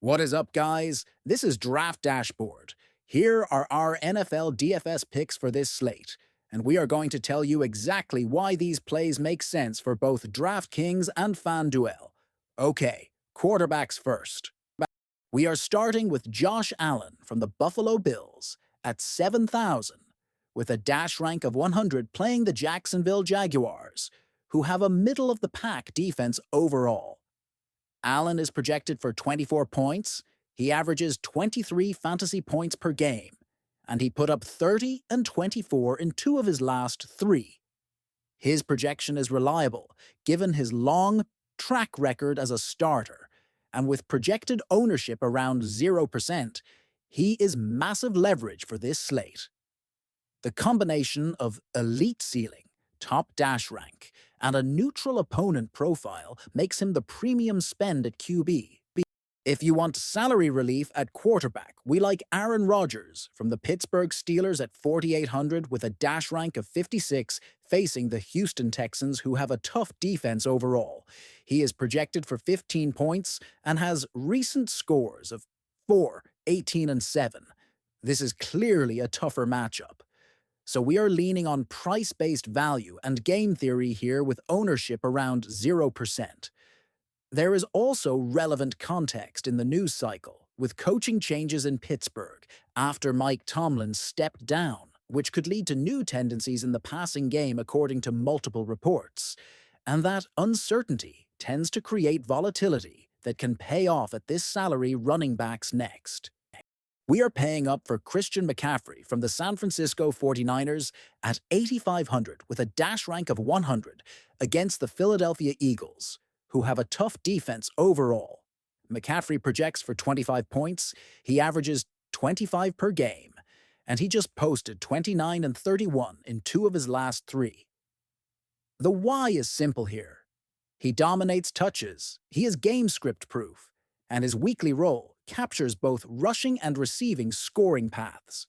What is up, guys? This is Draft Dashboard. Here are our NFL DFS picks for this slate, and we are going to tell you exactly why these plays make sense for both DraftKings and FanDuel. Okay, quarterbacks first. We are starting with Josh Allen from the Buffalo Bills at 7,000, with a dash rank of 100 playing the Jacksonville Jaguars, who have a middle-of-the-pack defense overall. Allen is projected for 24 points. He averages 23 fantasy points per game, and he put up 30 and 24 in two of his last three. His projection is reliable, given his long track record as a starter, and with projected ownership around 0%, he is massive leverage for this slate. The combination of elite ceiling, top dash rank, and a neutral opponent profile makes him the premium spend at QB. If you want salary relief at quarterback, we like Aaron Rodgers from the Pittsburgh Steelers at 4,800 with a dash rank of 56 facing the Houston Texans, who have a tough defense overall. He is projected for 15 points and has recent scores of 4, 18, and 7. This is clearly a tougher matchup. So we are leaning on price-based value and game theory here with ownership around 0%. There is also relevant context in the news cycle, with coaching changes in Pittsburgh after Mike Tomlin stepped down, which could lead to new tendencies in the passing game according to multiple reports. And that uncertainty tends to create volatility that can pay off at this salary running backs next. We are paying up for Christian McCaffrey from the San Francisco 49ers at 8,500 with a dash rank of 100 against the Philadelphia Eagles, who have a tough defense overall. McCaffrey projects for 25 points, he averages 25 per game, and he just posted 29 and 31 in two of his last three. The why is simple here. He dominates touches, he is game script proof, and his weekly role captures both rushing and receiving scoring paths.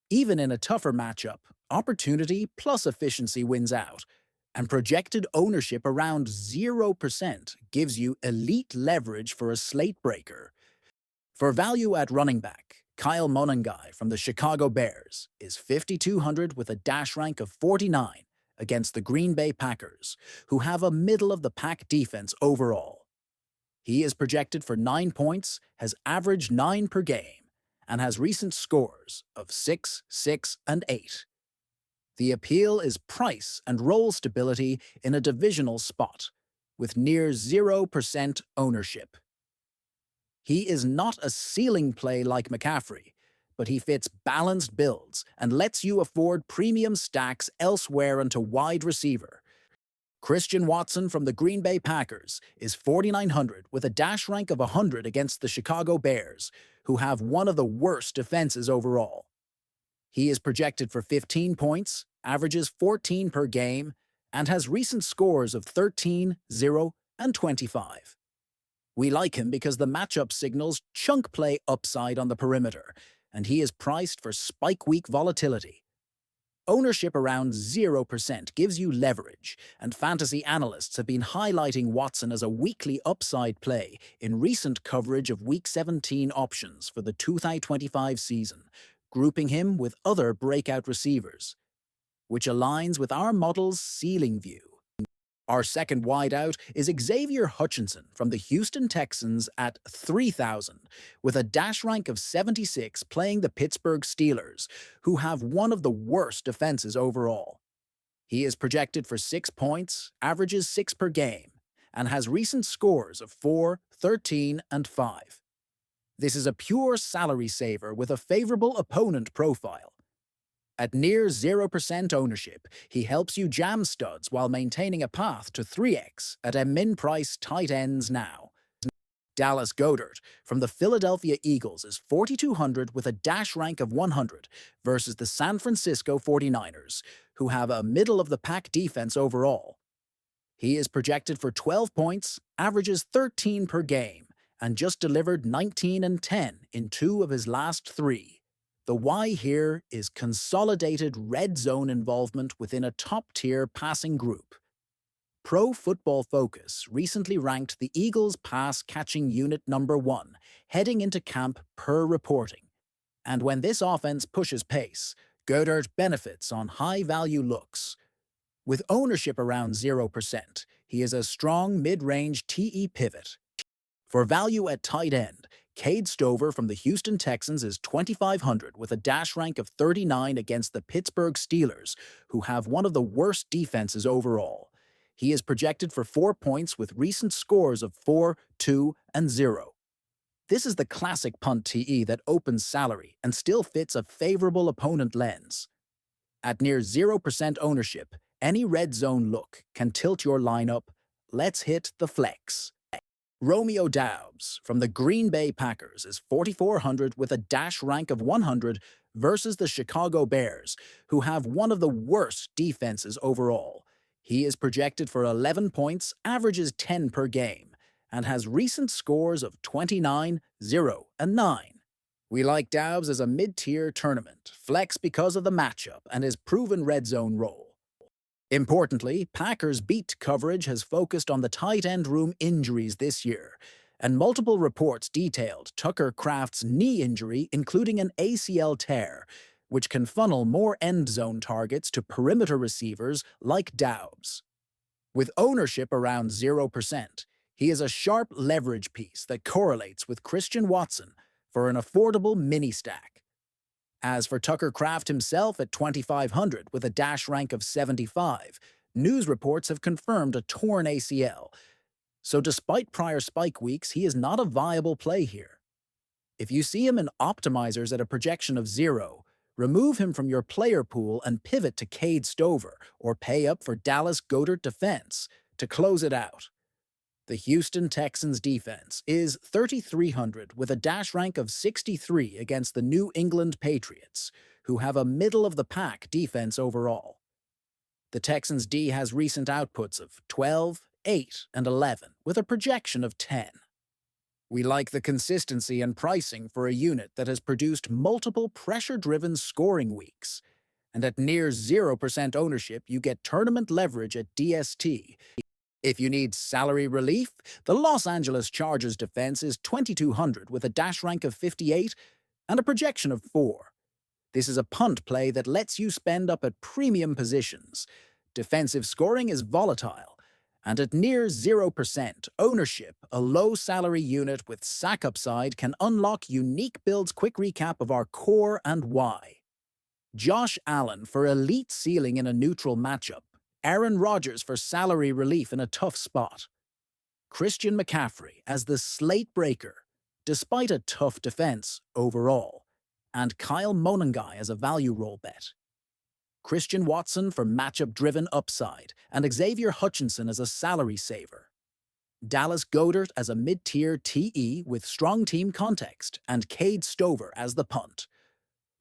Even in a tougher matchup, opportunity plus efficiency wins out, and projected ownership around 0% gives you elite leverage for a slate breaker. For value at running back, Kyle Monangai from the Chicago Bears is 5,200 with a dash rank of 49 against the Green Bay Packers, who have a middle-of-the-pack defense overall. He is projected for 9 points, has averaged 9 per game, and has recent scores of 6, 6, and 8. The appeal is price and role stability in a divisional spot, with near 0% ownership. He is not a ceiling play like McCaffrey, but he fits balanced builds and lets you afford premium stacks elsewhere into wide receiver. Christian Watson from the Green Bay Packers is 4,900 with a dash rank of 100 against the Chicago Bears, who have one of the worst defenses overall. He is projected for 15 points, averages 14 per game, and has recent scores of 13, 0, and 25. We like him because the matchup signals chunk play upside on the perimeter, and he is priced for spike week volatility. Ownership around 0% gives you leverage, and fantasy analysts have been highlighting Watson as a weekly upside play in recent coverage of Week 17 options for the 2025 season, grouping him with other breakout receivers, which aligns with our model's ceiling view. Our second wideout is Xavier Hutchinson from the Houston Texans at 3,000, with a dash rank of 76 playing the Pittsburgh Steelers, who have one of the worst defenses overall. He is projected for 6 points, averages 6 per game, and has recent scores of 4, 13, and 5. This is a pure salary saver with a favorable opponent profile. At near 0% ownership, he helps you jam studs while maintaining a path to 3x at a min-price tight ends now. Dallas Goedert from the Philadelphia Eagles is 4,200 with a dash rank of 100 versus the San Francisco 49ers, who have a middle-of-the-pack defense overall. He is projected for 12 points, averages 13 per game, and just delivered 19 and 10 in two of his last three. The why here is consolidated red zone involvement within a top-tier passing group. Pro Football Focus recently ranked the Eagles' pass-catching unit #1 heading into camp per reporting. And when this offense pushes pace, Goddard benefits on high-value looks. With ownership around 0%, he is a strong mid-range TE pivot. For value at tight end, Cade Stover from the Houston Texans is 2,500 with a dash rank of 39 against the Pittsburgh Steelers, who have one of the worst defenses overall. He is projected for 4 points with recent scores of 4, 2, and 0. This is the classic punt TE that opens salary and still fits a favorable opponent lens. At near 0% ownership, any red zone look can tilt your lineup. Let's hit the flex. Romeo Doubs from the Green Bay Packers is 4,400 with a dash rank of 100 versus the Chicago Bears, who have one of the worst defenses overall. He is projected for 11 points, averages 10 per game, and has recent scores of 29, 0, and 9. We like Doubs as a mid-tier tournament, flex because of the matchup and his proven red zone role. Importantly, Packers' beat coverage has focused on the tight end room injuries this year, and multiple reports detailed Tucker Kraft's knee injury, including an ACL tear, which can funnel more end zone targets to perimeter receivers like Doubs. With ownership around 0%, he is a sharp leverage piece that correlates with Christian Watson for an affordable mini-stack. As for Tucker Kraft himself at 2,500 with a dash rank of 75, news reports have confirmed a torn ACL. So despite prior spike weeks, he is not a viable play here. If you see him in optimizers at a projection of 0, remove him from your player pool and pivot to Cade Stover or pay up for Dallas Goedert defense to close it out. The Houston Texans defense is 3,300 with a dash rank of 63 against the New England Patriots, who have a middle-of-the-pack defense overall. The Texans' D has recent outputs of 12, 8, and 11, with a projection of 10. We like the consistency and pricing for a unit that has produced multiple pressure-driven scoring weeks. And at near 0% ownership, you get tournament leverage at DST. If you need salary relief, the Los Angeles Chargers defense is 2,200 with a dash rank of 58 and a projection of 4. This is a punt play that lets you spend up at premium positions. Defensive scoring is volatile, and at near 0% ownership, a low-salary unit with sack upside can unlock unique builds. Quick recap of our core and why. Josh Allen for elite ceiling in a neutral matchup. Aaron Rodgers for salary relief in a tough spot. Christian McCaffrey as the slate breaker, despite a tough defense overall. And Kyle Monangai as a value roll bet. Christian Watson for matchup-driven upside, and Xavier Hutchinson as a salary saver. Dallas Goedert as a mid-tier TE with strong team context, and Cade Stover as the punt.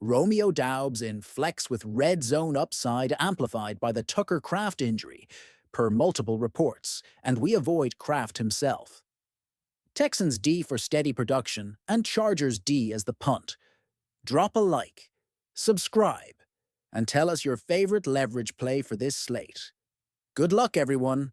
Romeo Doubs in flex with red zone upside amplified by the Tucker Kraft injury, per multiple reports, and we avoid Kraft himself. Texans D for steady production, and Chargers D as the punt. Drop a like, subscribe, and tell us your favorite leverage play for this slate. Good luck, everyone!